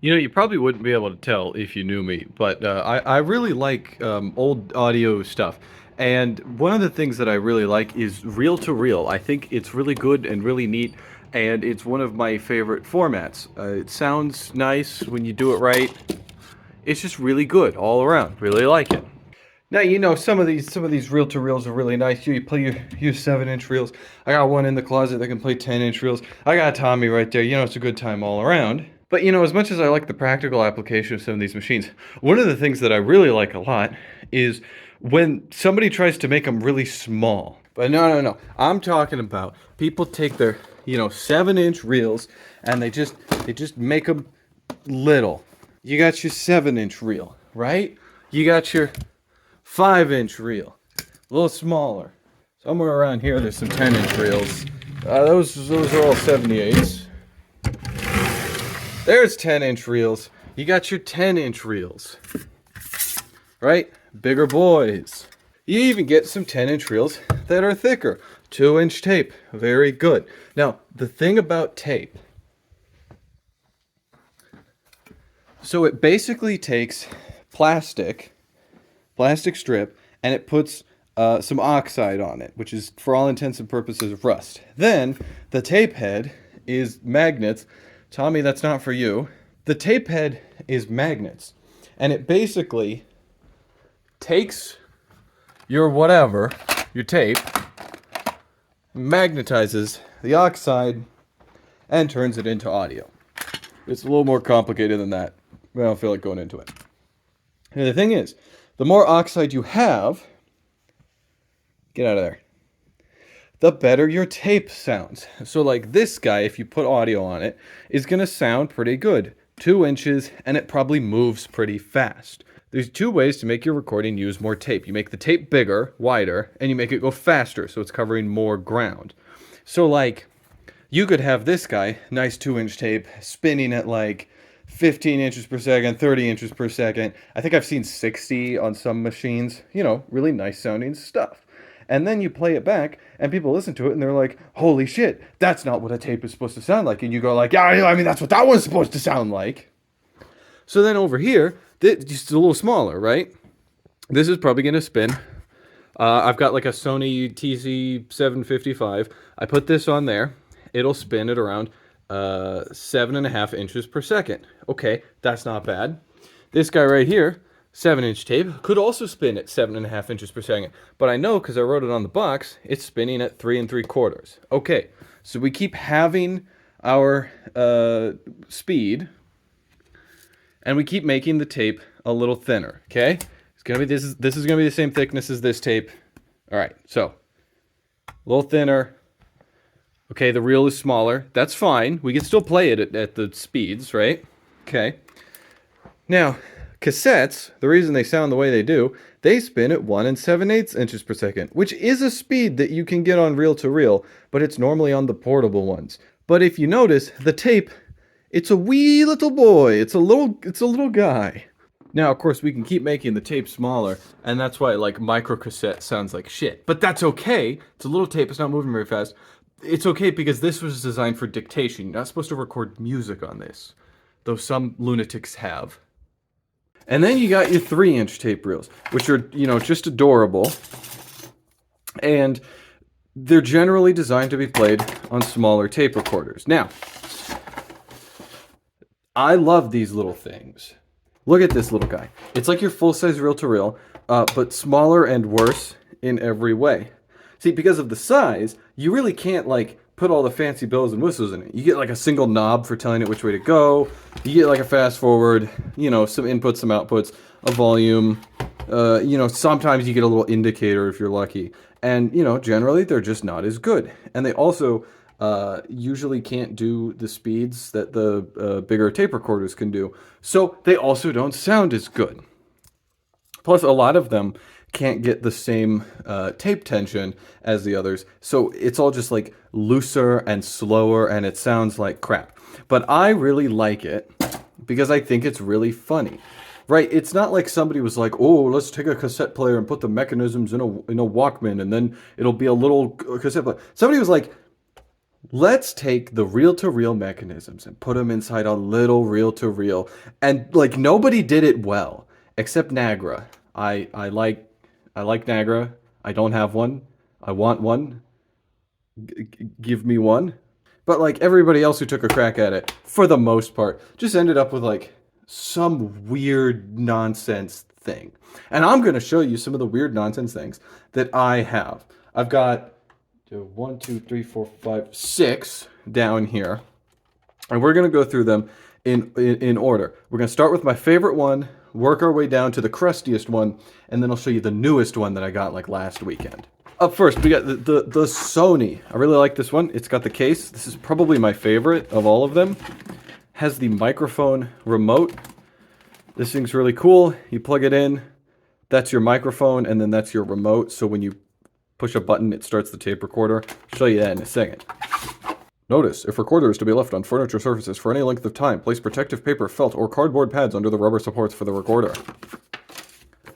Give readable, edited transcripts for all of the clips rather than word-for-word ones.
You know, you probably wouldn't be able to tell if you knew me, but I really like old audio stuff. And one of the things that I really like is reel to reel. I think it's really good and really neat, and it's one of my favorite formats. It sounds nice when you do it right. It's just really good all around. Really like it. Now you know some of these reel to reels are really nice. You play your 7-inch reels. I got one in the closet that can play 10-inch reels. I got Tommy right there. You know it's a good time all around. But you know, as much as I like the practical application of some of these machines, one of the things that I really like a lot is when somebody tries to make them really small. But no, no, no. I'm talking about people take their 7-inch reels and they just make them little. You got your 7-inch reel, right? You got your 5-inch reel, a little smaller. Somewhere around here, there's some 10-inch reels. Those are all 78s. There's 10-inch reels. You got your 10-inch reels, right? Bigger boys. You even get some 10-inch reels that are thicker. 2-inch tape, very good. Now, the thing about tape, so it basically takes plastic strip, and it puts some oxide on it, which is for all intents and purposes rust. Then the tape head is magnets. Tommy, that's not for you. The tape head is magnets, and it basically takes your whatever, your tape, magnetizes the oxide, and turns it into audio. It's a little more complicated than that. I don't feel like going into it. And the thing is, the more oxide you have, get out of there, the better your tape sounds. So like this guy, if you put audio on it, is going to sound pretty good. 2 inches, and it probably moves pretty fast. There's two ways to make your recording use more tape. You make the tape bigger, wider, and you make it go faster, so it's covering more ground. So like, you could have this guy, nice 2-inch tape, spinning at like 15 inches per second, 30 inches per second. I think I've seen 60 on some machines. You know, really nice sounding stuff. And then you play it back, and people listen to it, and they're like, holy shit, that's not what a tape is supposed to sound like. And you go like, yeah, I mean, that's what that one's supposed to sound like. So then over here, just a little smaller, right? This is probably going to spin. I've got like a Sony TC-900. I put this on there. It'll spin at around 7.5 inches per second. Okay, that's not bad. This guy right here, 7-inch tape, could also spin at 7.5 inches per second. But I know because I wrote it on the box, it's spinning at 3 3/4. Okay, so we keep having our speed, and we keep making the tape a little thinner. Okay, it's gonna be this is gonna be the same thickness as this tape. All right, so a little thinner. Okay, the reel is smaller. That's fine. We can still play it at the speeds, right? Okay. Now, cassettes, the reason they sound the way they do, they spin at 1 7/8 inches per second, which is a speed that you can get on reel to reel, but it's normally on the portable ones. But if you notice, the tape, it's a wee little boy. It's a little guy. Now, of course, we can keep making the tape smaller, and that's why like micro cassette sounds like shit. But that's okay. It's a little tape. It's not moving very fast. It's okay because this was designed for dictation. You're not supposed to record music on this, though some lunatics have. And then you got your 3-inch tape reels, which are, just adorable. And they're generally designed to be played on smaller tape recorders. Now, I love these little things. Look at this little guy. It's like your full-size reel-to-reel, but smaller and worse in every way. See, because of the size, you really can't, like, put all the fancy bells and whistles in it. You get, like, a single knob for telling it which way to go. You get, like, a fast forward, some inputs, some outputs, a volume. Sometimes you get a little indicator if you're lucky. And, generally, they're just not as good. And they also usually can't do the speeds that the bigger tape recorders can do. So they also don't sound as good. Plus, a lot of them can't get the same tape tension as the others, so it's all just like looser and slower, and it sounds like crap. But I really like it because I think it's really funny, right? It's not like somebody was like, oh, let's take a cassette player and put the mechanisms in a Walkman, and then it'll be a little cassette player. Somebody was like, let's take the reel-to-reel mechanisms and put them inside a little reel-to-reel. And like nobody did it well except Nagra. I like Nagra. I don't have one. I want one. Give me one. But like everybody else who took a crack at it, for the most part, just ended up with like some weird nonsense thing. And I'm going to show you some of the weird nonsense things that I have. I've got 1, 2, 3, 4, 5, 6 down here. And we're going to go through them in order. We're going to start with my favorite one, work our way down to the crustiest one, and then I'll show you the newest one that I got like last weekend. Up first, we got the Sony. I really like this one. It's got the case. This is probably my favorite of all of them. Has the microphone remote. This thing's really cool. You plug it in. That's your microphone, and then that's your remote. So when you push a button, it starts the tape recorder. I'll show you that in a second. Notice, if recorder is to be left on furniture surfaces for any length of time, place protective paper, felt, or cardboard pads under the rubber supports for the recorder.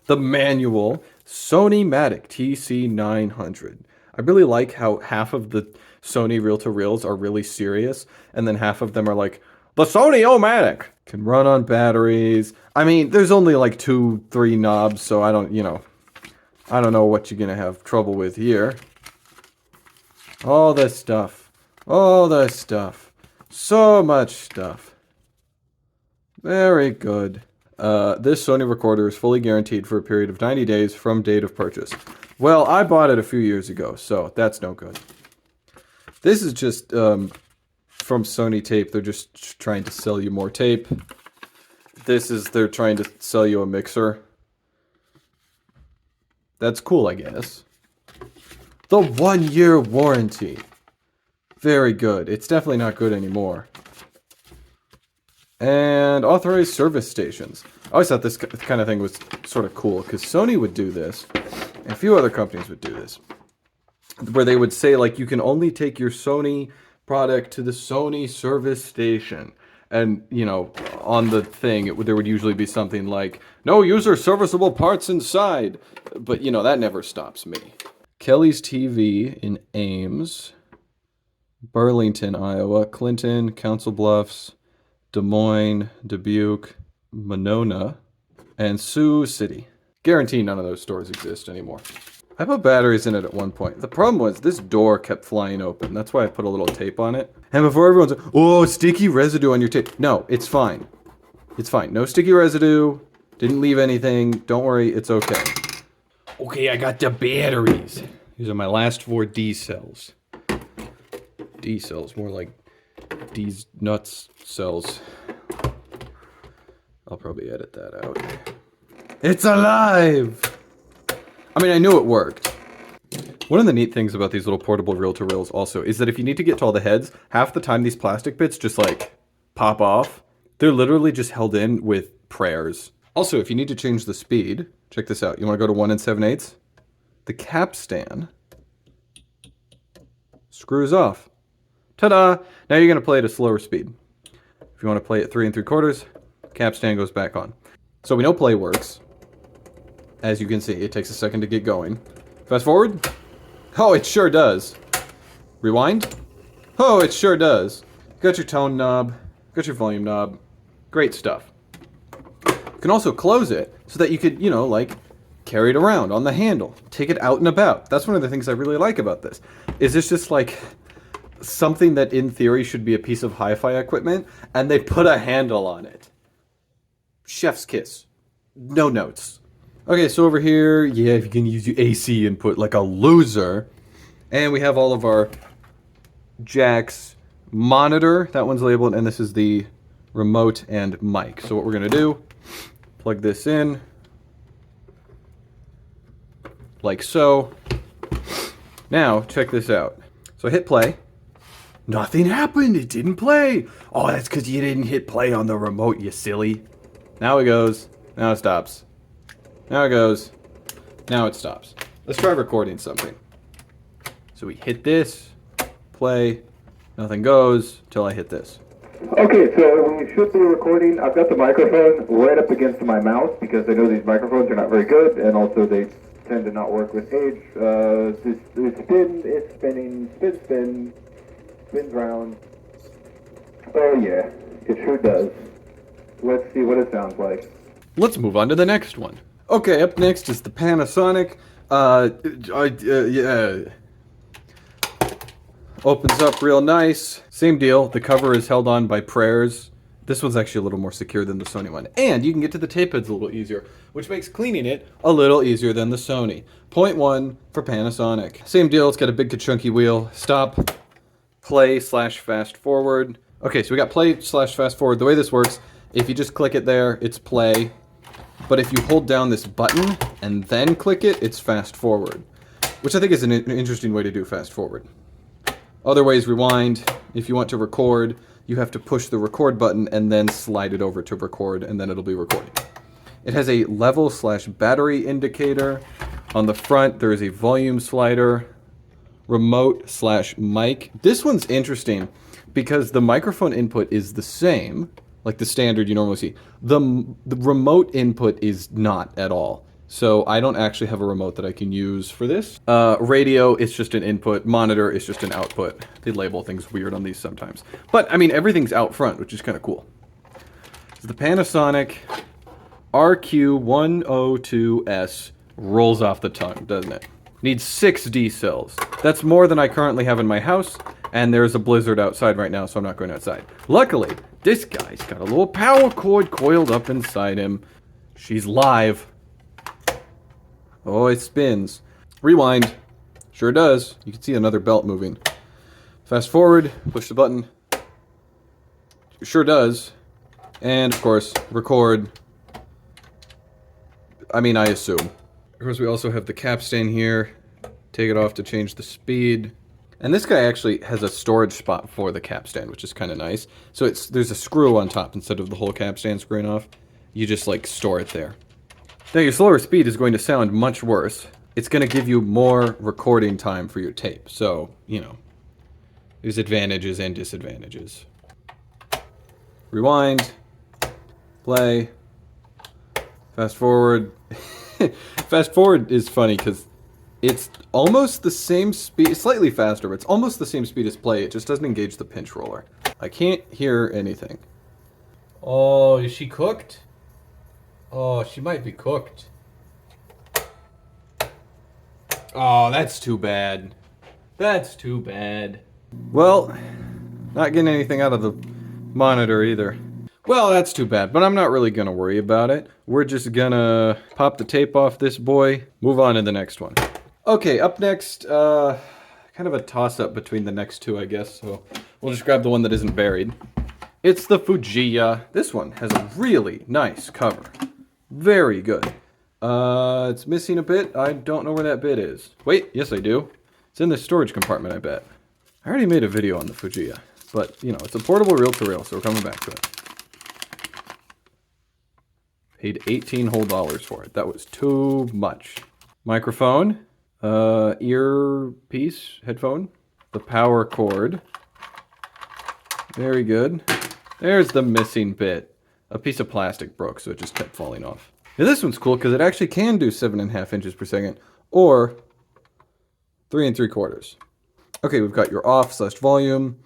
The manual Sony TC-900. I really like how half of the Sony reel-to-reels are really serious, and then half of them are like, the Sony O-Matic can run on batteries. I mean, there's only like 2-3 knobs, so I don't know what you're gonna have trouble with here. All this stuff. All this stuff. So much stuff. Very good. This Sony recorder is fully guaranteed for a period of 90 days from date of purchase. Well, I bought it a few years ago, so that's no good. This is just from Sony Tape. They're just trying to sell you more tape. They're trying to sell you a mixer. That's cool, I guess. The 1-year warranty. Very good. It's definitely not good anymore. And authorized service stations. I always thought this kind of thing was sort of cool, because Sony would do this, and a few other companies would do this, where they would say, like, you can only take your Sony product to the Sony service station. And, you know, on the thing, there would usually be something like, no user serviceable parts inside. But, you know, that never stops me. Kelly's TV in Ames, Burlington, Iowa, Clinton, Council Bluffs, Des Moines, Dubuque, Monona, and Sioux City. Guarantee none of those stores exist anymore. I put batteries in it at one point. The problem was this door kept flying open. That's why I put a little tape on it. And before everyone's like, oh, sticky residue on your tape. No, it's fine. It's fine. No sticky residue. Didn't leave anything. Don't worry, it's okay. Okay, I got the batteries. These are my last 4 D cells. D cells, more like D's nuts cells. I'll probably edit that out. It's alive! I mean, I knew it worked. One of the neat things about these little portable reel-to-reels also is that if you need to get to all the heads, half the time these plastic bits just like pop off. They're literally just held in with prayers. Also, if you need to change the speed, check this out. You want to go to 1 7/8? The capstan screws off. Ta-da! Now you're going to play at a slower speed. If you want to play at 3 3/4, capstan goes back on. So we know play works. As you can see, it takes a second to get going. Fast forward. Oh, it sure does. Rewind. Oh, it sure does. Got your tone knob. Got your volume knob. Great stuff. You can also close it so that you could, you know, like, carry it around on the handle. Take it out and about. That's one of the things I really like about this. Is this just like something that in theory should be a piece of hi-fi equipment, and they put a handle on it. Chef's kiss. No notes. Okay, so over here, yeah, if you can use your AC input like a loser. And we have all of our jacks. Monitor, that one's labeled, and this is the remote and mic. So what we're going to do, plug this in, like so. Now, check this out. So I hit play. Nothing happened, it didn't play. Oh, that's because you didn't hit play on the remote, you silly. Now it goes, now it stops. Now it goes. Now it stops. Let's try recording something. So we hit this, play, nothing goes until I hit this. Okay, so we should be recording. I've got the microphone right up against my mouth because I know these microphones are not very good, and also they tend to not work with age. This spin, it's spinning, spin, spin. spins round. Oh yeah, it sure does. Let's see what it sounds like. Let's move on to the next one. Okay, up next is the Panasonic. Yeah. Opens up real nice. Same deal. The cover is held on by prayers. This one's actually a little more secure than the Sony one. And you can get to the tape heads a little easier, which makes cleaning it a little easier than the Sony. Point 1 for Panasonic. Same deal. It's got a big chunky wheel. Stop, play / fast forward. Okay, so we got play / fast forward. The way this works, if you just click it there, it's play. But if you hold down this button and then click it, it's fast forward, which I think is an interesting way to do fast forward. Other ways, rewind. If you want to record, you have to push the record button and then slide it over to record, and then it'll be recording. It has a level / battery indicator. On the front, there is a volume slider, remote / mic. This one's interesting because the microphone input is the same, like the standard you normally see. The remote input is not at all. So I don't actually have a remote that I can use for this. Radio is just an input. Monitor is just an output. They label things weird on these sometimes. But, I mean, everything's out front, which is kind of cool. So the Panasonic RQ-102s rolls off the tongue, doesn't it? Needs 6 D cells. That's more than I currently have in my house, and there's a blizzard outside right now, so I'm not going outside. Luckily, this guy's got a little power cord coiled up inside him. She's live. Oh, it spins. Rewind. Sure does. You can see another belt moving. Fast forward, push the button. Sure does. And, of course, record. I mean, I assume. Of course, we also have the capstan here. Take it off to change the speed. And this guy actually has a storage spot for the capstan, which is kind of nice. So there's a screw on top instead of the whole capstan screwing off. You just, like, store it there. Now, your slower speed is going to sound much worse. It's going to give you more recording time for your tape. So, you know, there's advantages and disadvantages. Rewind. Play. Fast forward. Fast forward is funny because it's almost the same speed, slightly faster, but it's almost the same speed as play. It just doesn't engage the pinch roller. I can't hear anything. Oh, is she cooked? Oh, she might be cooked. Oh, that's too bad. That's too bad. Well, not getting anything out of the monitor either. Well, that's too bad, but I'm not really gonna worry about it. We're just gonna pop the tape off this boy, move on to the next one. Okay, up next, kind of a toss-up between the next two, I guess, so we'll just grab the one that isn't buried. It's the Fujiya. This one has a really nice cover. Very good. It's missing a bit. I don't know where that bit is. Wait, yes I do. It's in the storage compartment, I bet. I already made a video on the Fujiya, but, you know, it's a portable reel-to-reel, so we're coming back to it. Paid $18 whole for it. That was too much. Microphone, earpiece, headphone, the power cord. Very good. There's the missing bit. A piece of plastic broke, so it just kept falling off. Now this one's cool because it actually can do 7.5 inches per second, or 3 3/4. Okay, we've got your off / volume,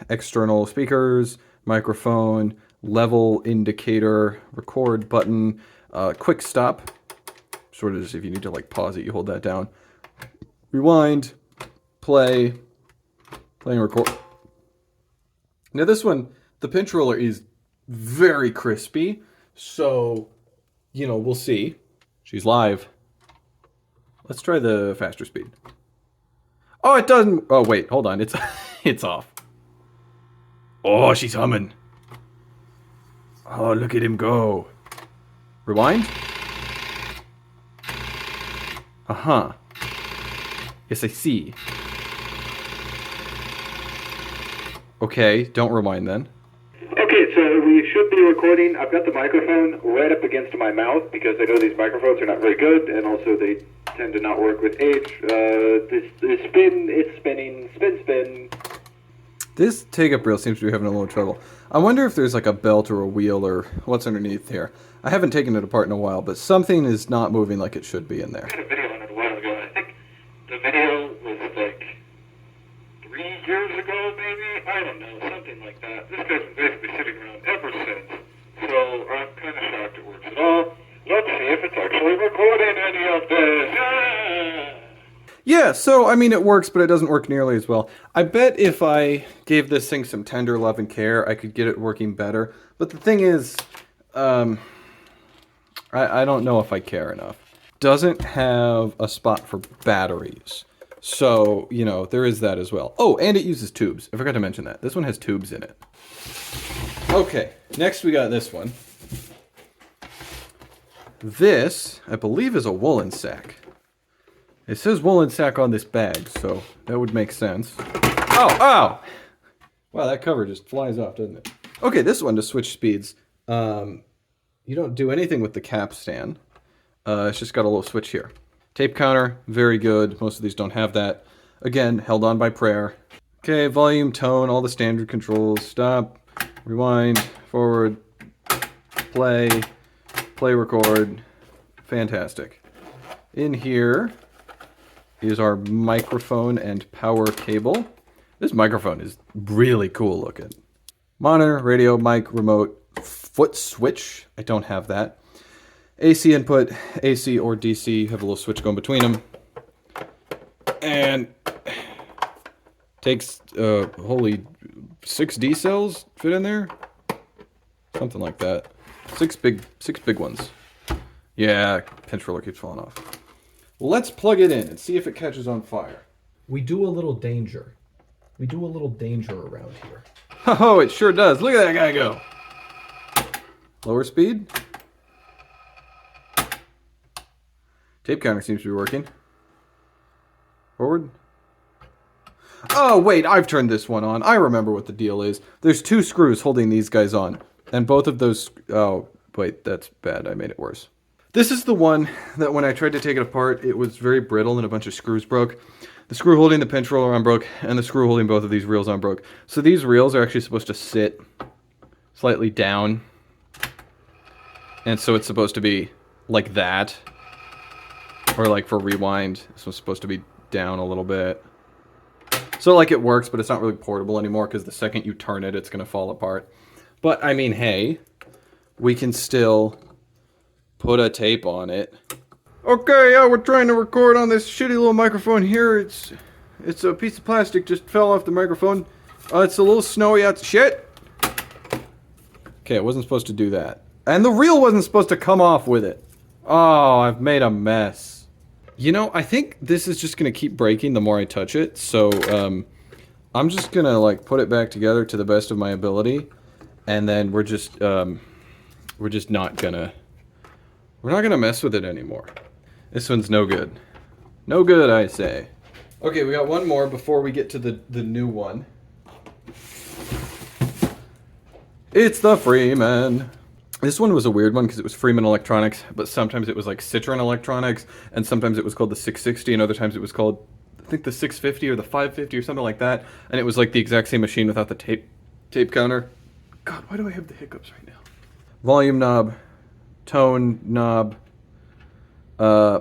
external speakers, microphone, level indicator, record button, quick stop. Sort of just if you need to like pause it, you hold that down. Rewind, play and record. Now this one, the pinch roller is very crispy, so, you know, we'll see. She's live. Let's try the faster speed. Oh, it doesn't. Oh, wait, hold on. It's off. Oh, she's humming. Oh, look at him go. Rewind. Uh-huh. Yes, I see. Okay, don't rewind then. Okay, so we should be recording. I've got the microphone right up against my mouth because I know these microphones are not very good, and also they tend to not work with age. This spin, it's spinning, spin. This take-up reel seems to be having a little trouble. I wonder if there's like a belt or a wheel or what's underneath here. I haven't taken it apart in a while, but something is not moving like it should be in there. I had a video on it a while ago. I think the video was like 3 years ago. Yeah, so, I mean, it works, but it doesn't work nearly as well. I bet if I gave this thing some tender love and care, I could get it working better. But the thing is, I don't know if I care enough. Doesn't have a spot for batteries. So, you know, there is that as well. Oh, and it uses tubes. I forgot to mention that. This one has tubes in it. Okay, next we got this one. This, I believe, is a Wollensak. It says Wollensak on this bag, so that would make sense. Oh, ow! Wow, that cover just flies off, doesn't it? Okay, this one to switch speeds. You don't do anything with the capstan. It's just got a little switch here. Tape counter, very good. Most of these don't have that. Again, held on by prayer. Okay, volume, tone, all the standard controls. Stop, rewind, forward, play, record. Fantastic. In here is our microphone and power cable. This microphone is really cool looking. Monitor, radio, mic, remote, foot switch. I don't have that. AC input, AC or DC. You have a little switch going between them. And takes, holy, 6 D cells fit in there? Something like that. Six big ones. Yeah, pinch roller keeps falling off. Let's plug it in and see if it catches on fire. We do a little danger. We do a little danger around here. Oh, it sure does. Look at that guy go. Lower speed. Tape counter seems to be working. Forward. Oh, wait, I've turned this one on. I remember what the deal is. There's 2 screws holding these guys on. And both of those... Oh, wait, that's bad. I made it worse. This is the one that when I tried to take it apart, it was very brittle and a bunch of screws broke. The screw holding the pinch roller on broke, and the screw holding both of these reels on broke. So these reels are actually supposed to sit slightly down. And so it's supposed to be like that. Or like for rewind, this one's supposed to be down a little bit. So like it works, but it's not really portable anymore because the second you turn it, it's going to fall apart. But I mean, hey, we can still put a tape on it. Okay, yeah, we're trying to record on this shitty little microphone here. It's a piece of plastic just fell off the microphone. It's a little snowy out. Shit! Okay, it wasn't supposed to do that. And the reel wasn't supposed to come off with it. Oh, I've made a mess. You know, I think this is just going to keep breaking the more I touch it. So, I'm just going to, like, put it back together to the best of my ability. And then we're just not going to... We're not going to mess with it anymore. This one's no good. No good, I say. Okay, we got one more before we get to the new one. It's the Freeman. This one was a weird one because it was Freeman Electronics, but sometimes it was like Citron Electronics, and sometimes it was called the 660, and other times it was called, I think, the 650 or the 550 or something like that. And it was like the exact same machine without the tape counter. God, why do I have the hiccups right now? Volume knob, tone knob,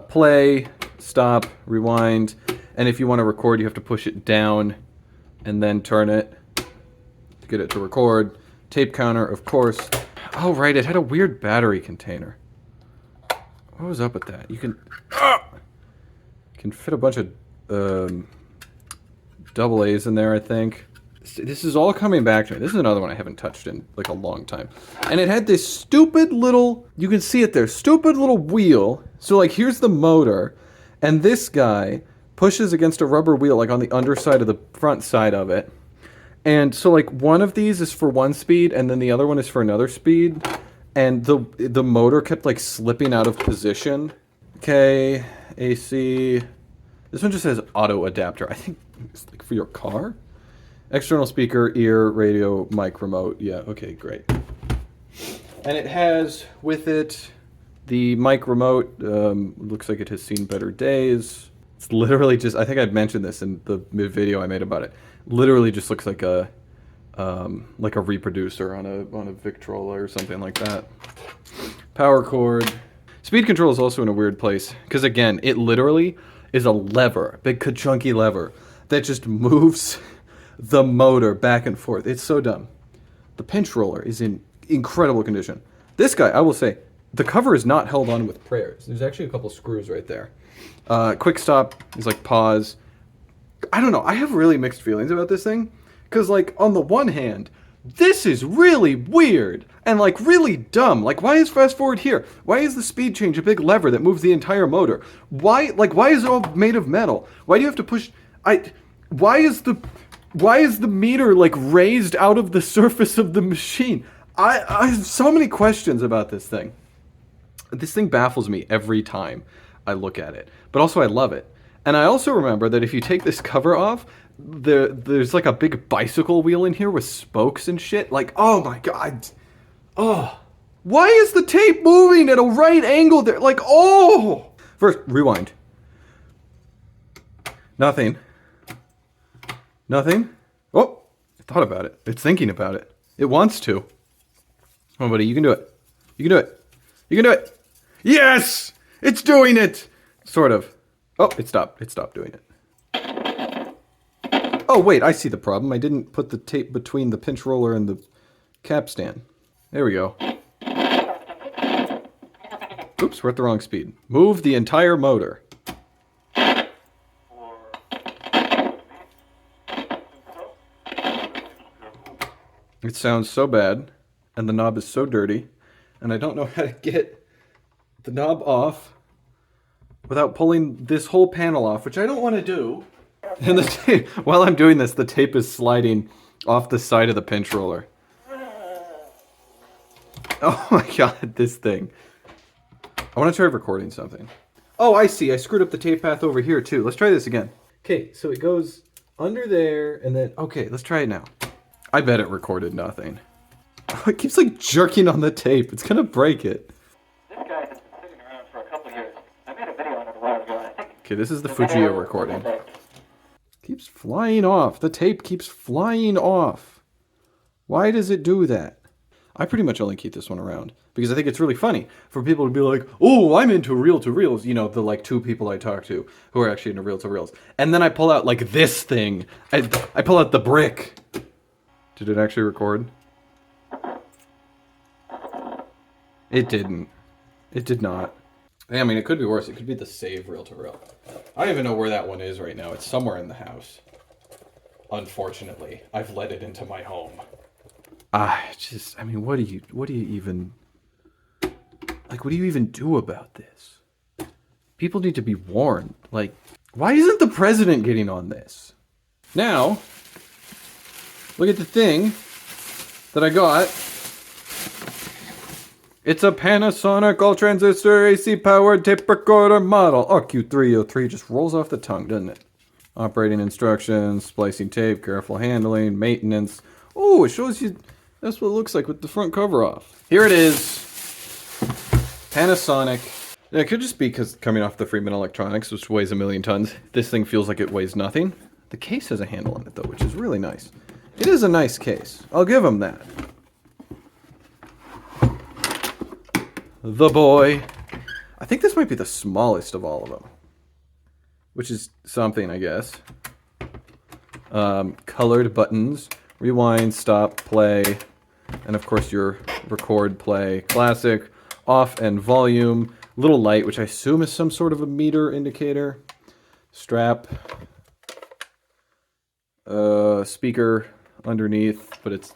play, stop, rewind, and if you want to record, you have to push it down and then turn it to get it to record. Tape counter, of course. Oh, right, it had a weird battery container. What was up with that? You can fit a bunch of double A's in there, I think. This is all coming back to me. This is another one I haven't touched in like a long time. And it had this stupid little, you can see it there, stupid little wheel. So like here's the motor, and this guy pushes against a rubber wheel like on the underside of the front side of it. And so like one of these is for one speed and then the other one is for another speed. And the motor kept like slipping out of position. Okay, AC. This one just says auto adapter. I think it's like for your car. External speaker, ear, radio, mic, remote. Yeah, okay, great. And it has with it the mic remote. Looks like it has seen better days. It's literally just, I think I'd mentioned this in the video I made about it. Literally just looks like a reproducer on a Victrola or something like that. Power cord. Speed control is also in a weird place because again, it literally is a lever, big chunky lever that just moves the motor back and forth. It's so dumb. The pinch roller is in incredible condition. This guy, I will say, the cover is not held on with prayers. There's actually a couple screws right there. Quick stop is like pause. I don't know. I have really mixed feelings about this thing. Because, like, on the one hand, this is really weird and, like, really dumb. Like, why is fast forward here? Why is the speed change a big lever that moves the entire motor? Why is it all made of metal? Why do you have to push... Why is the meter, like, raised out of the surface of the machine? I have so many questions about this thing. This thing baffles me every time I look at it. But also I love it. And I also remember that if you take this cover off, there's like a big bicycle wheel in here with spokes and shit. Like, oh my god. Oh. Why is the tape moving at a right angle there? Like, oh. First, rewind. Nothing. Nothing. Oh, I thought about it. It's thinking about it. It wants to. Come on, buddy. You can do it. You can do it. You can do it. Yes! It's doing it! Sort of. Oh, it stopped. It stopped doing it. Oh, wait. I see the problem. I didn't put the tape between the pinch roller and the capstan. There we go. Oops, we're at the wrong speed. Move the entire motor. It sounds so bad, and the knob is so dirty, and I don't know how to get the knob off without pulling this whole panel off, which I don't want to do. And the tape, while I'm doing this, the tape is sliding off the side of the pinch roller. Oh my god, this thing. I want to try recording something. Oh, I see. I screwed up the tape path over here, too. Let's try this again. Okay, so it goes under there, and then... Okay, let's try it now. I bet it recorded nothing. Oh, it keeps, like, jerking on the tape. It's gonna break it. This guy has been sitting around for a couple years. I made a video on it a while ago. Okay, this is the Fujiya recording. Keeps flying off. The tape keeps flying off. Why does it do that? I pretty much only keep this one around because I think it's really funny for people to be like, oh, I'm into reel-to-reels. You know, the like 2 people I talk to who are actually into reel-to-reels. And then I pull out like this thing. I pull out the brick. Did it actually record? It didn't. It did not. I mean, it could be worse. It could be the save reel-to-reel. I don't even know where that one is right now. It's somewhere in the house. Unfortunately, I've let it into my home. I mean, what do you even do about this? People need to be warned. Like, why isn't the president getting on this? Now, look at the thing that I got. It's a Panasonic all-transistor AC-powered tape recorder model. RQ-303 just rolls off the tongue, doesn't it? Operating instructions, splicing tape, careful handling, maintenance. Oh, it shows you... That's what it looks like with the front cover off. Here it is. Panasonic. Yeah, it could just be because coming off the Freeman electronics, which weighs 1,000,000 tons. This thing feels like it weighs nothing. The case has a handle on it, though, which is really nice. It is a nice case. I'll give them that. The boy. I think this might be the smallest of all of them. Which is something, I guess. Colored buttons. Rewind, stop, play, and of course your record, play, classic, off, and volume. Little light, which I assume is some sort of a meter indicator. Strap. Speaker underneath, but it's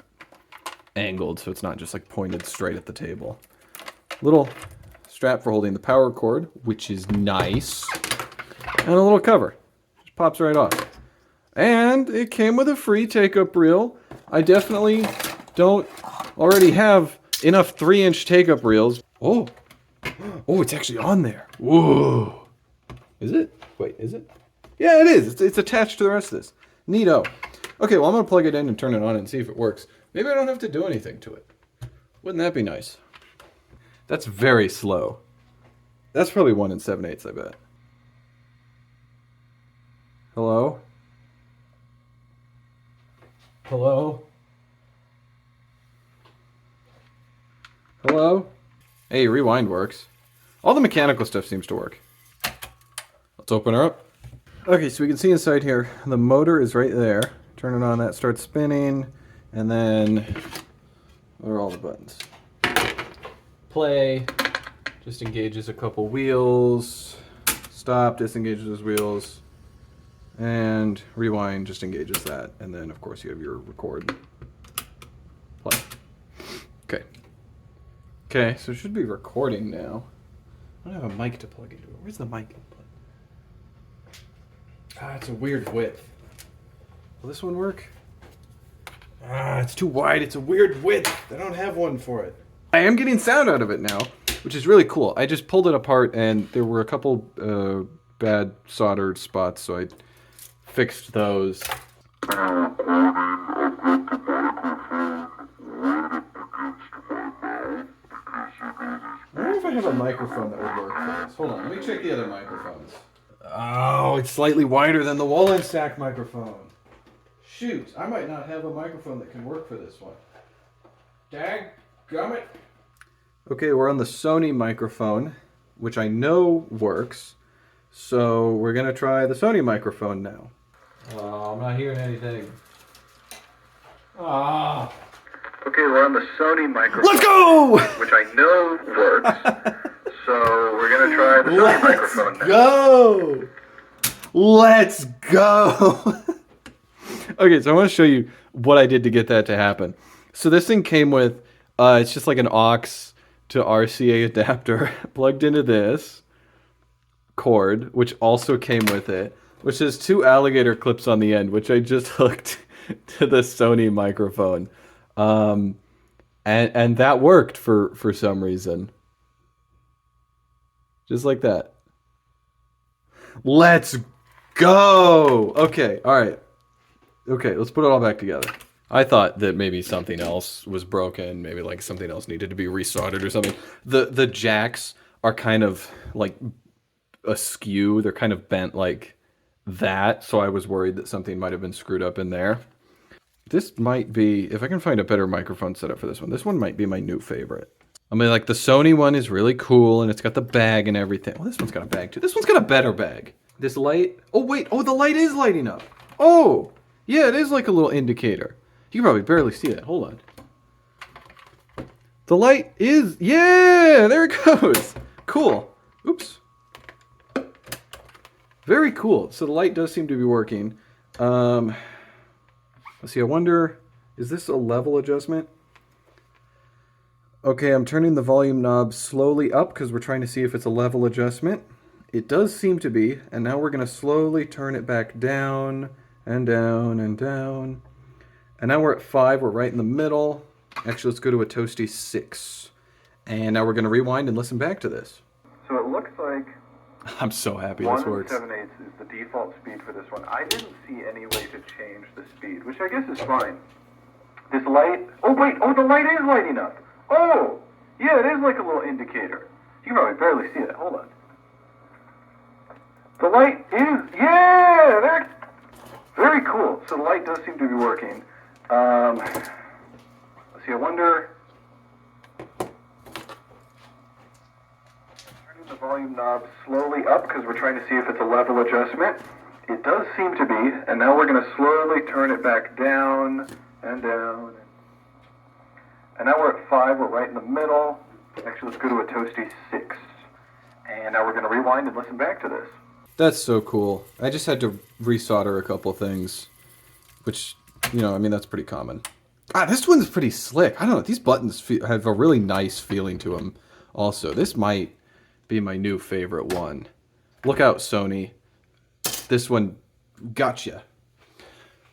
angled, so it's not just like pointed straight at the table. Little strap for holding the power cord, which is nice. And a little cover. Just pops right off. And it came with a free take-up reel. I definitely don't already have enough 3-inch take-up reels. Oh. Oh, it's actually on there. Whoa. Is it? Wait, is it? Yeah, it is. It's attached to the rest of this. Neato. Okay, well, I'm going to plug it in and turn it on and see if it works. Maybe I don't have to do anything to it. Wouldn't that be nice? That's very slow. That's probably 1 7/8, I bet. Hello? Hello? Hello? Hey, rewind works. All the mechanical stuff seems to work. Let's open her up. Okay, so we can see inside here, the motor is right there. Turn it on, that starts spinning, and then, where are all the buttons? Play, Just engages a couple wheels. Stop, disengages those wheels. And rewind just engages that. And then, of course, you have your record. Play. Okay. Okay, so it should be recording now. I don't have a mic to plug into it. Where's the mic input? Ah, it's a weird width. Will this one work? Ah, it's too wide. It's a weird width. I don't have one for it. I am getting sound out of it now, which is really cool. I just pulled it apart and there were a couple bad soldered spots, so I fixed those. I wonder if I have a microphone that would work for this. Hold on, let me check the other microphones. Oh, it's slightly wider than the Wollensak microphone. Shoot, I might not have a microphone that can work for this one. Dadgummit. Okay, we're on the Sony microphone, which I know works. So we're gonna try the Sony microphone now. Oh, I'm not hearing anything. Ah. Okay, we're on the Sony microphone. Let's go! Which I know works. So we're gonna try the Sony microphone now. Go! Let's go! Okay, so I want to show you what I did to get that to happen. So this thing came with, it's just like an aux to RCA adapter plugged into this cord, which also came with it, which has two alligator clips on the end, which I just hooked to the Sony microphone. And that worked for some reason. Just like that. Let's go! Okay, alright. Okay, let's put it all back together. I thought that maybe something else was broken, maybe like something else needed to be resoldered or something. The jacks are kind of like askew. They're kind of bent like that, so I was worried that something might have been screwed up in there. This might be, if I can find a better microphone setup for this one might be my new favorite. I mean, like the Sony one is really cool and it's got the bag and everything. Well, this one's got a bag too. This one's got a better bag. This light, oh wait, oh the light is lighting up. Oh, yeah, it is like a little indicator. You can probably barely see that, hold on. The light is, yeah, there it goes. Cool, oops. Very cool, so the light does seem to be working. Let's see, I wonder, is this a level adjustment? Okay, I'm turning the volume knob slowly up because we're trying to see if it's a level adjustment. It does seem to be, and now we're going to slowly turn it back down and down and down. And now we're at 5, we're right in the middle. Actually, let's go to a toasty 6. And now we're going to rewind and listen back to this. So it looks like I'm so happy this works. 1 7/8 is the default speed for this one. I didn't see any way to change the speed, which I guess is fine. This light, oh wait, oh the light is lighting up. Oh, yeah, it is like a little indicator. You can probably barely see it, hold on. The light is, yeah, there, very cool. So the light does seem to be working. Let's see, I wonder, turning the volume knob slowly up because we're trying to see if it's a level adjustment. It does seem to be, and now we're going to slowly turn it back down and down. And now we're at 5, we're right in the middle. Actually, let's go to a toasty 6. And now we're going to rewind and listen back to this. That's so cool. I just had to resolder a couple things, which, you know, I mean, that's pretty common. Ah, this one's pretty slick. I don't know, these buttons have a really nice feeling to them also. This might be my new favorite one. Look out, Sony. This one gotcha.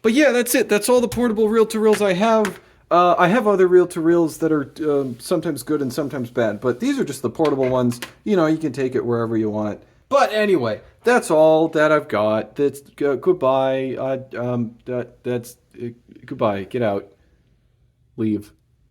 But yeah, that's it. That's all the portable reel-to-reels I have. I have other reel-to-reels that are sometimes good and sometimes bad, but these are just the portable ones. You know, you can take it wherever you want. But anyway, that's all that I've got. That's goodbye. That's goodbye. Get out. Leave.